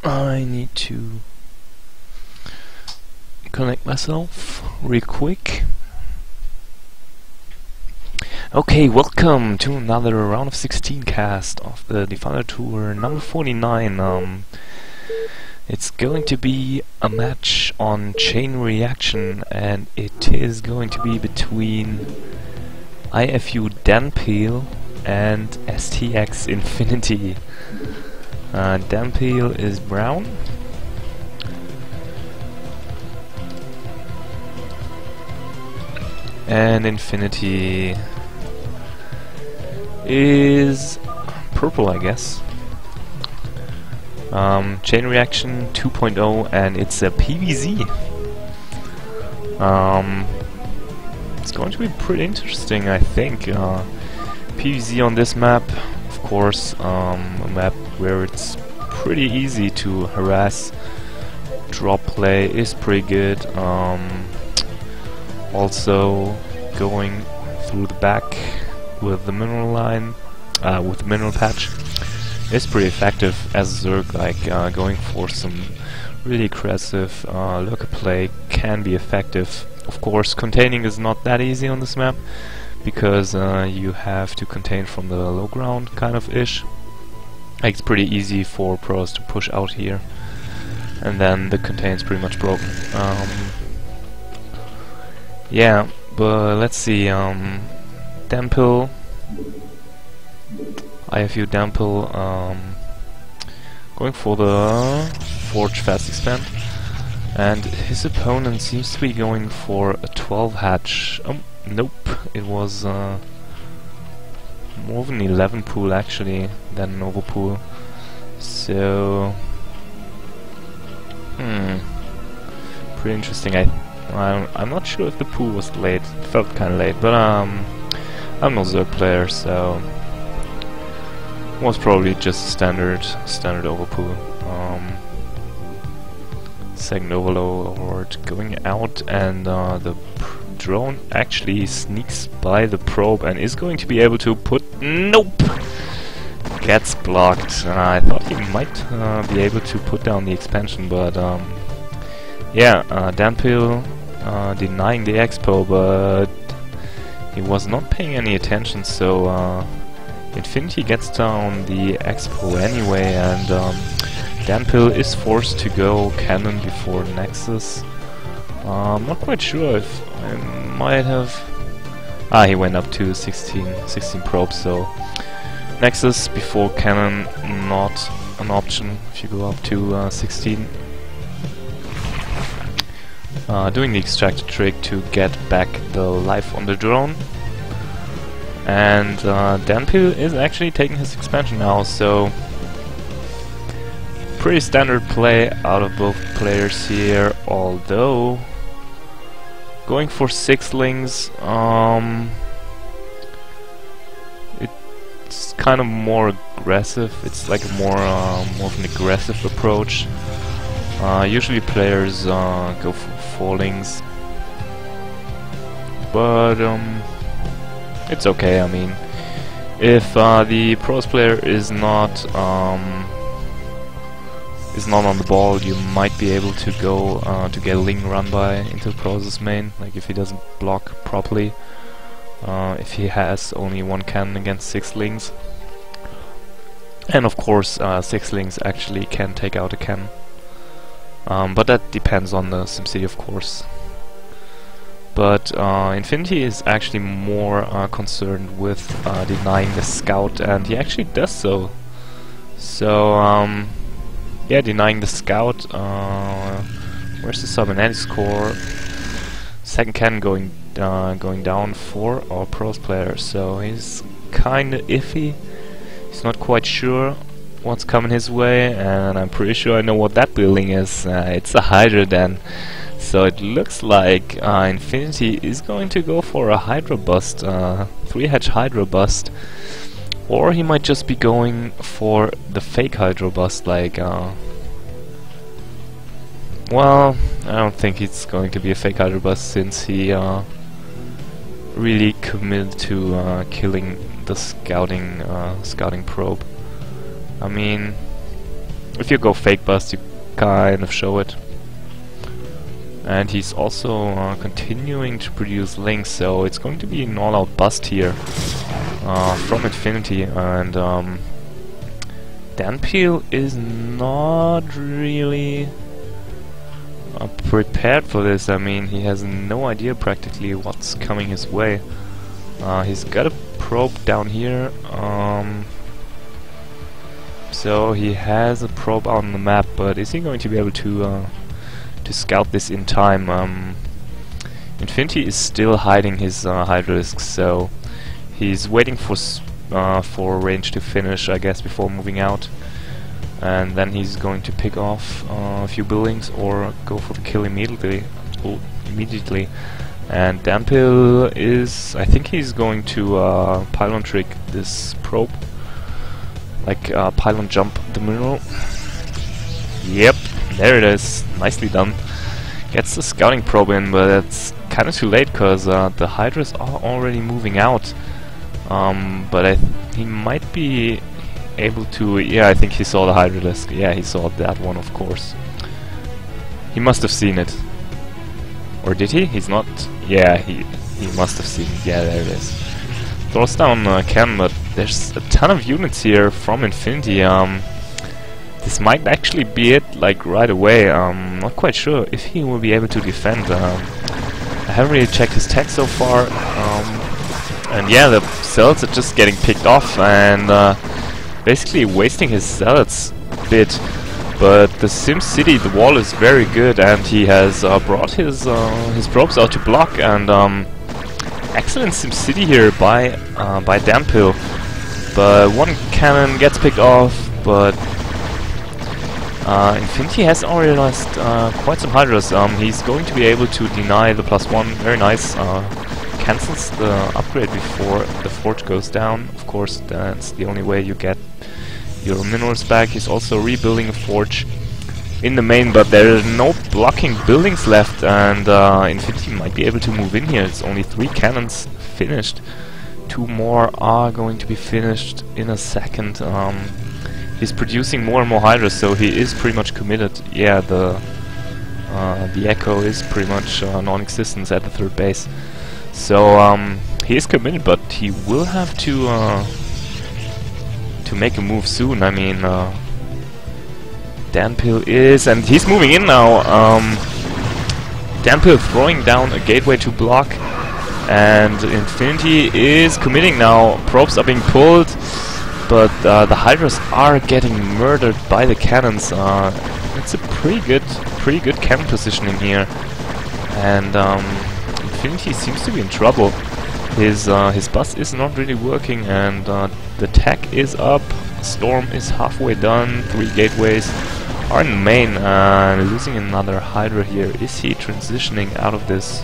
I need to connect myself real quick. Okay, welcome to another round of 16 cast of the Defender Tour number 49. It's going to be a match on Chain Reaction, and it is going to be between IFU Danpeel and STX Infinity. Danpeel is brown. And Infinity is purple, I guess. Chain Reaction 2.0, and it's a PvZ. It's going to be pretty interesting, I think. PvZ on this map, of course, a map where it's pretty easy to harass. Drop play is pretty good. Also, going through the back with the mineral line, with the mineral patch, is pretty effective as a Zerg. Like going for some really aggressive lurker play can be effective. Of course, containing is not that easy on this map because you have to contain from the low ground, kind of ish. Like, it's pretty easy for pros to push out here, and then the contain is pretty much broken. Yeah, but let's see. Danpeel, IFU Danpeel, going for the Forge Fast Expand, and his opponent seems to be going for a 12 hatch. Nope, it was more of an 11 pool actually than an overpool. So, pretty interesting. I'm not sure if the pool was late. It felt kind of late, but I'm no Zerg player, so was probably just standard overpool. Second overlord going out, and the drone actually sneaks by the probe and is going to be able to put. Nope! Gets blocked. I thought he might be able to put down the expansion, but yeah, Danpeel denying the expo, but he was not paying any attention, so Infinity gets down the expo anyway, and Danpeel is forced to go cannon before Nexus. I'm not quite sure if I might have... he went up to 16 probes, so Nexus before cannon not an option if you go up to 16. Doing the extractor trick to get back the life on the drone, and Danpeel is actually taking his expansion now, so pretty standard play out of both players here, although going for 6-lings, it's kind of more aggressive. It's like a more of an aggressive approach. Usually players go for 4-lings, but it's okay. I mean, if the pros player is not on the ball, you might be able to go to get a ling run by into pros' main, like if he doesn't block properly, if he has only one cannon against 6-lings, and of course 6-lings actually can take out a cannon. But that depends on the SimCity, of course. But Infinity is actually more concerned with denying the scout, and he actually does so. So, yeah, denying the scout. Where's the cybernetics core? Second cannon going down for our pros player, so he's kinda iffy. He's not quite sure what's coming his way, and I'm pretty sure I know what that building is. It's a Hydra then. So it looks like Infinity is going to go for a Hydra bust, 3-hatch Hydra bust, or he might just be going for the fake Hydra bust, like well, I don't think it's going to be a fake Hydra bust, since he really committed to killing the scouting probe. I mean, if you go fake bust, you kind of show it. And he's also continuing to produce links, so it's going to be an all-out bust here from Infinity. And Danpeel is not really prepared for this. I mean, he has no idea practically what's coming his way. He's got a probe down here, so he has a probe on the map, but is he going to be able to scout this in time? Infinity is still hiding his Hydralisks, so he's waiting for range to finish, I guess, before moving out, and then he's going to pick off a few buildings or go for the kill immediately. And Danpeel is, I think he's going to pylon trick this probe, like pylon jump the mineral. Yep, there it is, nicely done. Gets the scouting probe in, but it's kind of too late because the Hydras are already moving out. But he might be able to... Yeah, I think he saw the Hydralisk. Yeah, he saw that one, of course. He must have seen it. Or did he? He's not... Yeah, he must have seen it. Yeah, there it is. Throws down cannon, but there's a ton of units here from Infinity. This might actually be it, like, right away. Not quite sure if he will be able to defend. I haven't really checked his tech so far. And yeah, the cells are just getting picked off and basically wasting his zealots a bit. But the Sim City, the wall is very good, and he has brought his probes out to block. And excellent Sim City here by Danpeel. But one cannon gets picked off, but Infinity has already lost quite some Hydras. He's going to be able to deny the +1. Very nice. Cancels the upgrade before the forge goes down. Of course, that's the only way you get your minerals back. He's also rebuilding a forge in the main, but there are no blocking buildings left, and Infinity might be able to move in here. It's only 3 cannons finished. 2 more are going to be finished in a second. He's producing more and more Hydras, so he is pretty much committed. Yeah, the Echo is pretty much non-existent at the 3rd base. So he is committed, but he will have to make a move soon. I mean, Danpeel is, and he's moving in now. Danpeel throwing down a gateway to block, and Infinity is committing now. Probes are being pulled, but the Hydras are getting murdered by the cannons. It's a pretty good cannon positioning here, and Infinity seems to be in trouble. His bus is not really working, and the tech is up. Storm is halfway done. 3 gateways are in the main. Losing another Hydra here. Is he transitioning out of this?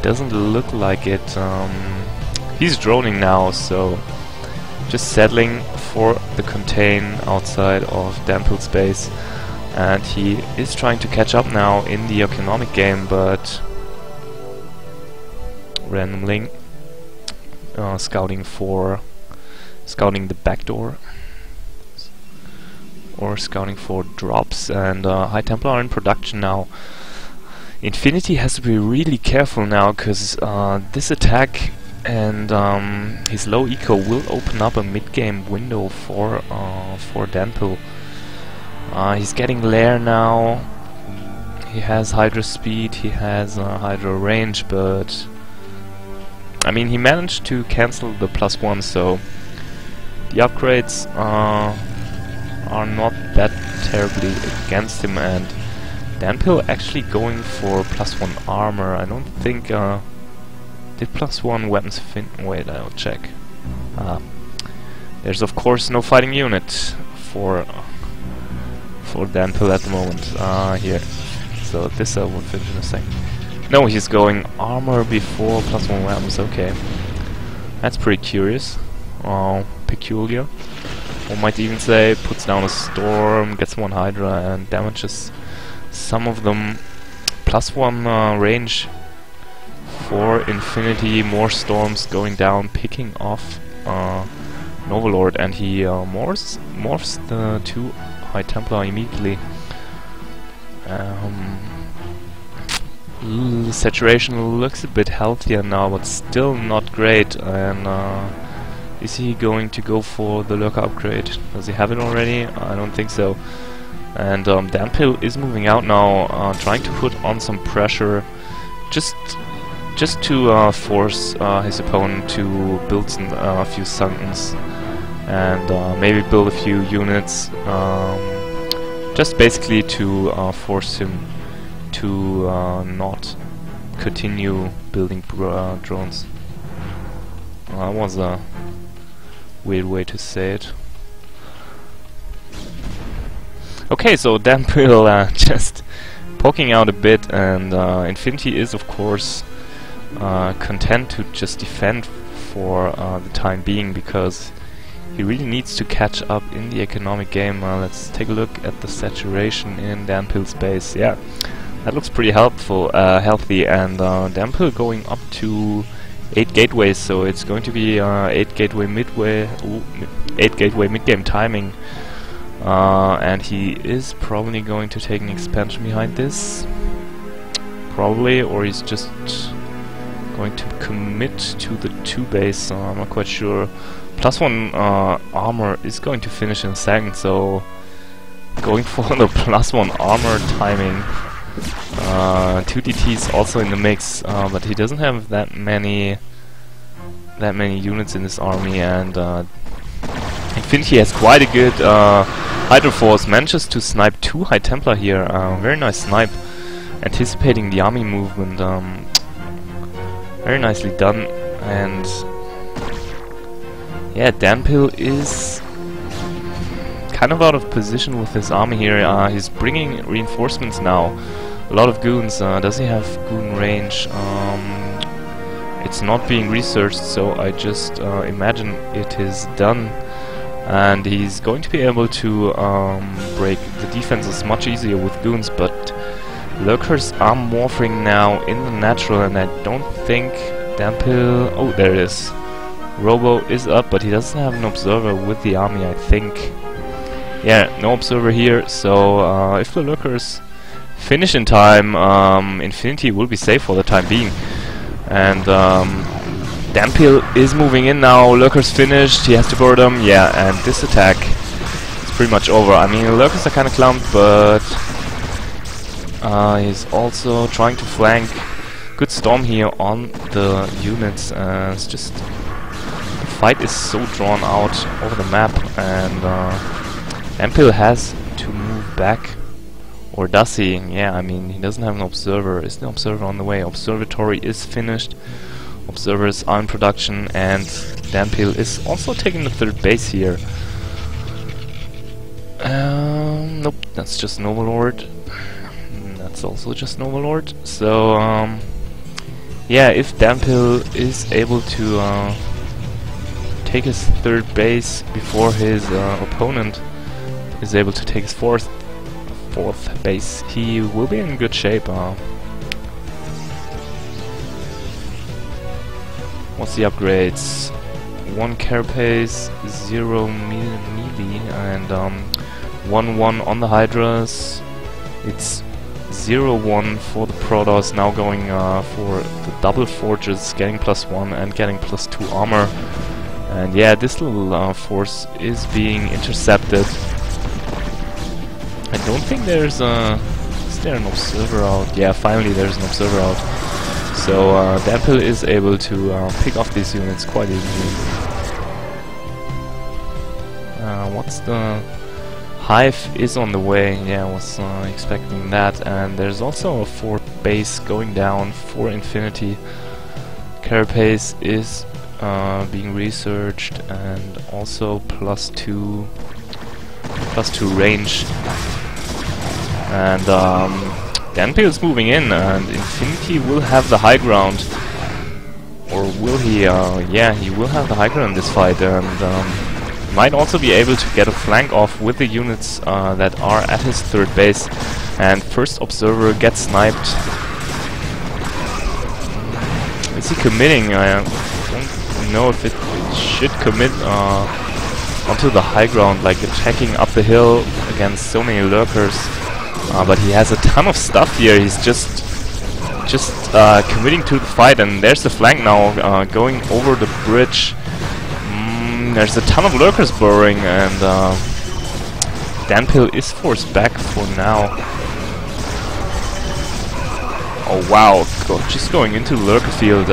Doesn't look like it. He's droning now, so just settling for the contain outside of Danpeel's base. And he is trying to catch up now in the economic game, but random link scouting the back door, or scouting for drops, and High Templar are in production now. Infinity has to be really careful now, because this attack and his low eco will open up a mid-game window for Danpeel. He's getting Lair now. He has Hydra speed, he has Hydra range, but I mean, he managed to cancel the +1, so the upgrades are not that terribly against him. And Danpeel actually going for +1 armor. I don't think did +1 weapons wait, I'll check. There's of course no fighting unit for Danpeel at the moment here. So this will finish in a second. No, he's going armor before +1 weapons. Okay, that's pretty curious. Peculiar. One might even say puts down a storm, gets 1 Hydra, and damages some of them. +1 range for Infinity. More storms going down, picking off Novalord, and he morphs the 2 High Templar immediately. Saturation looks a bit healthier now, but still not great. And is he going to go for the Lurker upgrade? Does he have it already? I don't think so. And Danpil is moving out now, trying to put on some pressure, just to force his opponent to build a few Sunkens and maybe build a few units, just basically to force him to not continue building drones. That was a weird way to say it. Okay, so Danpil just poking out a bit, and Infinity is of course content to just defend for the time being, because he really needs to catch up in the economic game. Let's take a look at the saturation in Danpil's base. Yeah, that looks pretty healthy, and Danpil going up to 8 gateways, so it's going to be 8 gateway mid-game timing. And he is probably going to take an expansion behind this, probably, or he's just going to commit to the 2 base. I'm not quite sure. +1 armor is going to finish in a second, so going for the +1 armor timing. 2 DTs also in the mix, but he doesn't have that many units in his army, and Infinity has quite a good Hydro Force. Manages to snipe 2 High Templar here. Very nice snipe, anticipating the army movement. Very nicely done. And yeah, Danpil is kind of out of position with his army here. He's bringing reinforcements now. A lot of goons. Does he have goon range? It's not being researched, so I just imagine it is done. And he's going to be able to break the defenses much easier with goons, but Lurkers are morphing now in the natural, and I don't think Danpil... Oh, there it is. Robo is up, but he doesn't have an observer with the army, I think. Yeah, no observer here, so if the Lurkers finish in time, Infinity will be safe for the time being. And Danpil is moving in now. Lurkers finished, he has to board them, yeah, and this attack is pretty much over. I mean, Lurkers are kind of clumped, but he's also trying to flank. Good storm here on the units. It's just... the fight is so drawn out over the map, and Danpil has to move back. Or does he? Yeah, I mean, he doesn't have an observer. Is the observer on the way? Observatory is finished. Observers are in production, and Danpil is also taking the 3rd base here. Nope, that's just Novelord. That's also just Novelord. So, yeah, if Danpil is able to take his 3rd base before his opponent is able to take his 4th base, he will be in good shape. What's the upgrades? 1 carapace, 0 melee, and 1-1 on the Hydras. It's 0-1 for the Protoss, now going for the double forges, getting +1 and getting +2 armor. And yeah, this little force is being intercepted. I don't think there's a... Is there an observer out? Yeah, finally there's an observer out. So Danpil is able to pick off these units quite easily. What's the... Hive is on the way. Yeah, I was expecting that. And there's also a 4th base going down for Infinity. Carapace is being researched, and also +2 range. And Danpil is moving in, and Infinity will have the high ground. Or will he? Yeah, he will have the high ground in this fight, and might also be able to get a flank off with the units that are at his 3rd base. And first observer gets sniped. Is he committing? I don't know if it should commit. onto the high ground, like attacking up the hill against so many lurkers. But he has a ton of stuff here. He's just committing to the fight, and there's the flank now going over the bridge. There's a ton of lurkers burrowing, and Danpil is forced back for now. Oh wow, just going into the lurker field.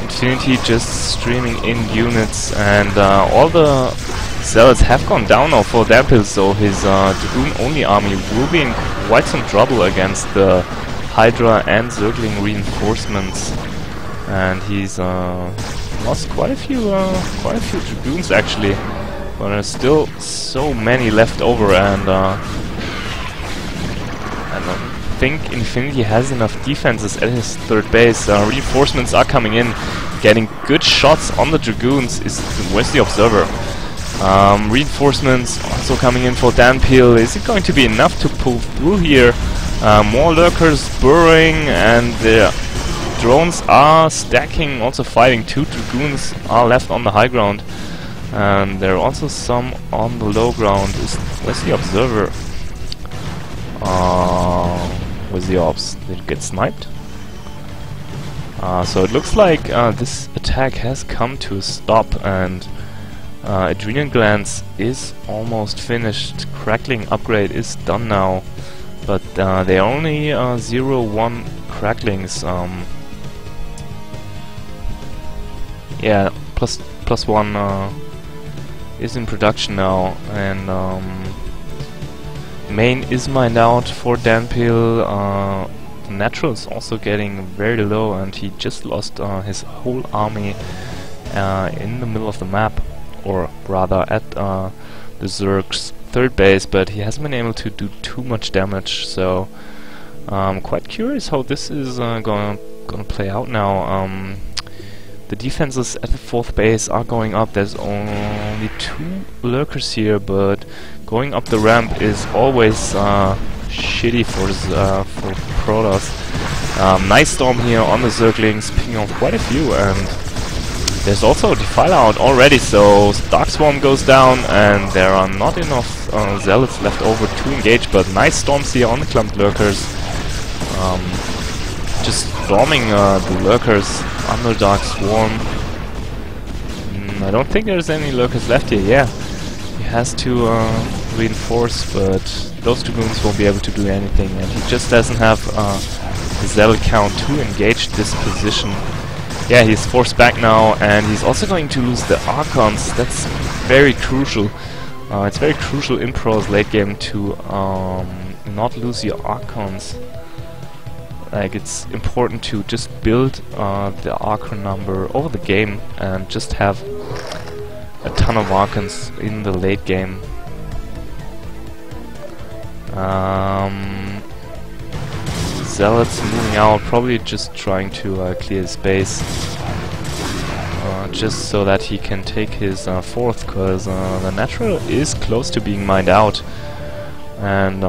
Infinity just streaming in units, and all the zealots have gone down now for Danpil, so his Dragoon-only army will be in quite some trouble against the Hydra and Zergling reinforcements. And he's lost quite a few Dragoons actually, but there's still so many left over, and I don't think Infinity has enough defenses at his third base. Reinforcements are coming in, getting good shots on the Dragoons. Where's the Observer? Reinforcements also coming in for Danpil. Is it going to be enough to pull through here? More lurkers burrowing, and the drones are stacking, also fighting. 2 Dragoons are left on the high ground, and there are also some on the low ground. Where's the Observer? Where's the Ops? Did it get sniped? So it looks like this attack has come to a stop, and Adrenal Glands is almost finished. Crackling upgrade is done now, but they are only 0-1 cracklings. Yeah, plus 1 is in production now, and main is mined out for Danpil. Natural is also getting very low, and he just lost his whole army in the middle of the map, or rather at the Zerg's third base, but he hasn't been able to do too much damage, so I'm quite curious how this is gonna play out now. The defenses at the fourth base are going up. There's only 2 lurkers here, but going up the ramp is always shitty for Protoss. Nice storm here on the Zerglings, picking off quite a few, and there's also a Defiler out already, so Dark Swarm goes down, and there are not enough Zealots left over to engage, but nice storms here on the clumped lurkers. Just storming the lurkers under Dark Swarm. I don't think there's any lurkers left here. Yeah, he has to reinforce, but those Dragoons won't be able to do anything, and he just doesn't have the Zealot count to engage this position. Yeah, he's forced back now, and he's also going to lose the Archons. That's very crucial. It's very crucial in Pro's late game to not lose your Archons. Like, it's important to just build the Archon number over the game and just have a ton of Archons in the late game. Zealots moving out, probably just trying to clear space, just so that he can take his fourth, because the Natural is close to being mined out. And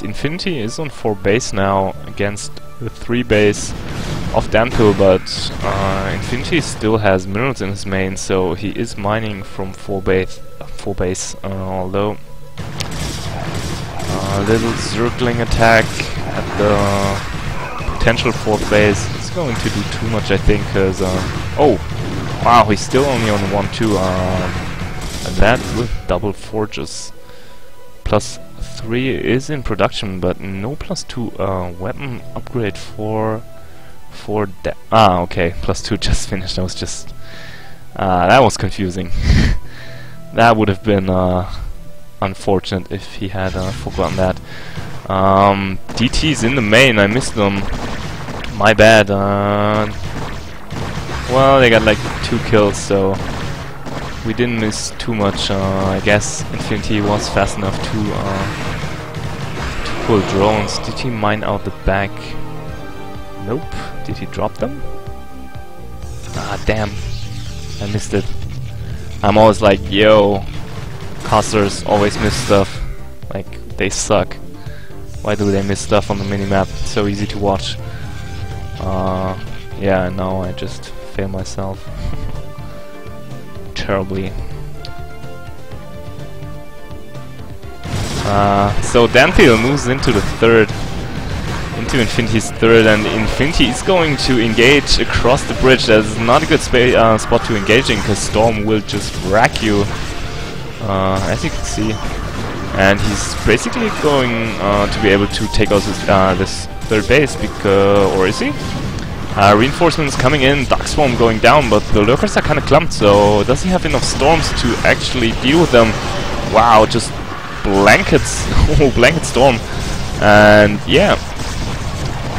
Infinity is on 4 base now against the 3 base of Danpil, but Infinity still has minerals in his main, so he is mining from 4 base. Although a little Zergling attack at the potential 4th base is going to do too much, I think, because oh wow, he's still only on 1-2, and that with double forges. Plus 3 is in production, but no +2 weapon upgrade for okay, +2 just finished. I was just that was confusing. That would have been unfortunate if he had forgotten that. DT's in the main, I missed them. My bad. Well, they got like 2 kills, so we didn't miss too much. I guess Infinity was fast enough to pull drones. Did he mine out the back? Nope. Did he drop them? Ah, damn. I missed it. I'm always like, yo, casters always miss stuff. Like, they suck. Why do they miss stuff on the minimap? It's so easy to watch. Yeah, now I just fail myself. terribly. So Danpil moves into the third, into Infinity's third, and Infinity is going to engage across the bridge. That's not a good spot to engage in, because Storm will just wreck you, as you can see. And he's basically going to be able to take out this third base, because, or is he? Reinforcements coming in, Dark Swarm going down, but the lurkers are kind of clumped, so does he have enough storms to actually deal with them? Wow, just blankets, blanket storm. And yeah,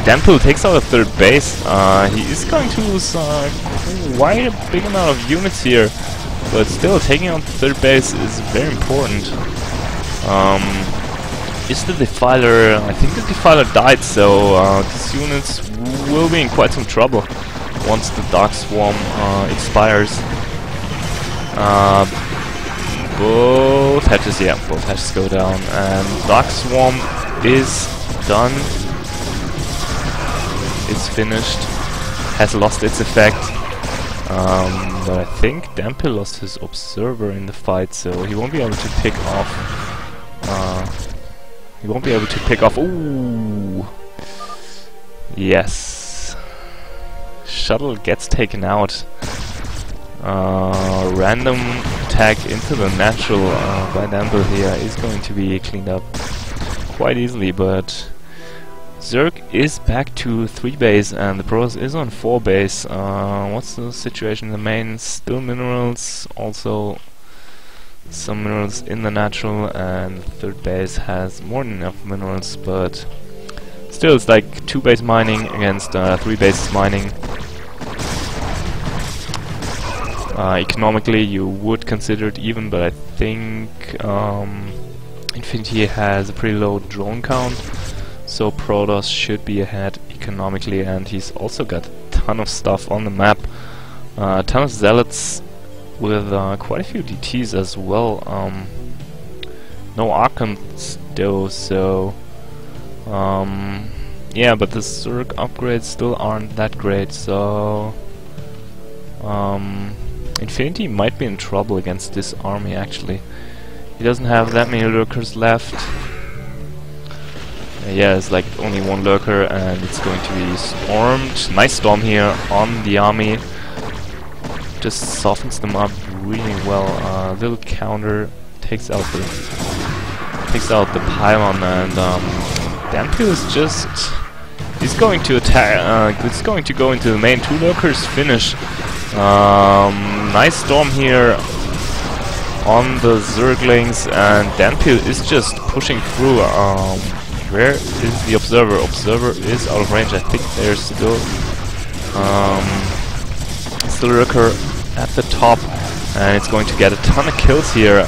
Danpil takes out a third base. He is going to lose quite a big amount of units here, but still taking out the third base is very important. Is the Defiler... I think the Defiler died, so these units will be in quite some trouble once the Dark Swarm expires. Both hatches, yeah, both hatches go down, and Dark Swarm is done. It's finished. Has lost its effect. But I think Danpil lost his Observer in the fight, so he won't be able to pick off. He won't be able to pick off. Ooh, yes. Shuttle gets taken out. Random attack into the natural by Danpil here is going to be cleaned up quite easily, but Zerg is back to 3 base and the Pros is on 4 base. What's the situation in the main? Still minerals, also some minerals in the natural, and the 3rd base has more than enough minerals, but still it's like 2 base mining against 3 bases mining. Economically you would consider it even, but I think Infinity has a pretty low drone count, so Protoss should be ahead economically, and he's also got a ton of stuff on the map. A ton of Zealots with quite a few DTs as well. No Archons though, so yeah, but the Zerg upgrades still aren't that great, so Infinity might be in trouble against this army actually. He doesn't have that many lurkers left. Yeah, it's like only 1 lurker and it's going to be stormed. Nice storm here on the army. Just softens them up really well. Little counter takes out the pylon, and Danpil is just... he's going to attack. He's going to go into the main. 2 lurkers finish. Nice storm here on the Zerglings, and Danpil is just pushing through. Where is the Observer? Observer is out of range. I think there's still lurker at the top, and it's going to get a ton of kills here.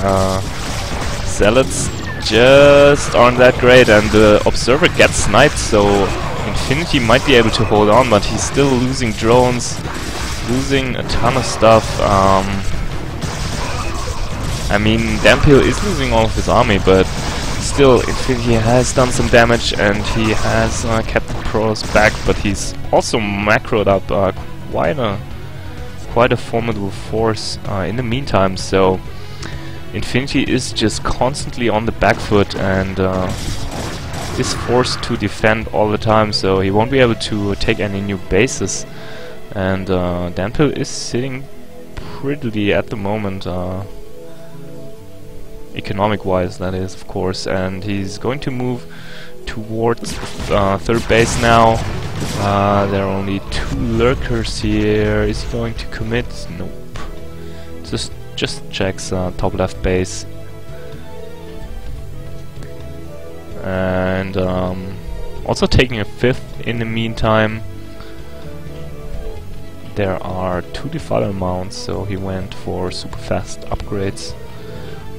Zealots just aren't that great, and the Observer gets sniped, so Infinity might be able to hold on, but he's still losing drones, losing a ton of stuff. I mean, Danpil is losing all of his army, but still Infinity has done some damage, and he has kept the pros back, but he's also macroed up quite a formidable force in the meantime, so Infinity is just constantly on the back foot and is forced to defend all the time, so he won't be able to take any new bases, and Danpil is sitting prettily at the moment, economic-wise that is, of course, and he's going to move towards 3rd base now. There are only 2 lurkers here. Is he going to commit? Nope. Just checks top left base. And also taking a 5th in the meantime. There are 2 Defiler mounts, so he went for super fast upgrades.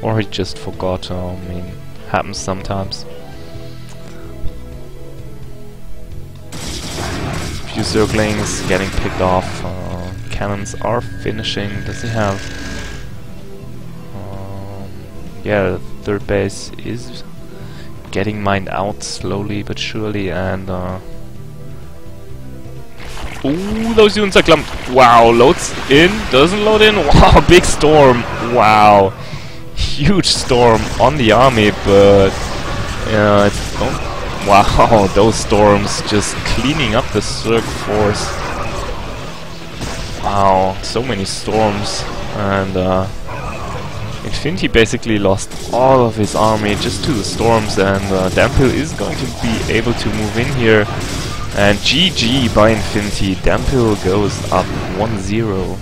Or he just forgot. I mean, happens sometimes. Few Zerglings getting picked off. Cannons are finishing. Does he have? Yeah, the 3rd base is getting mined out slowly but surely, and Ooh, those units are clumped. Wow, loads in, doesn't load in. Wow, big storm. Wow, huge storm on the army, but yeah, wow, those storms just cleaning up the Zerg force. Wow, so many storms, and Infinity basically lost all of his army just to the storms, and Damphill is going to be able to move in here. And GG by Infinity. Damphill goes up 1-0.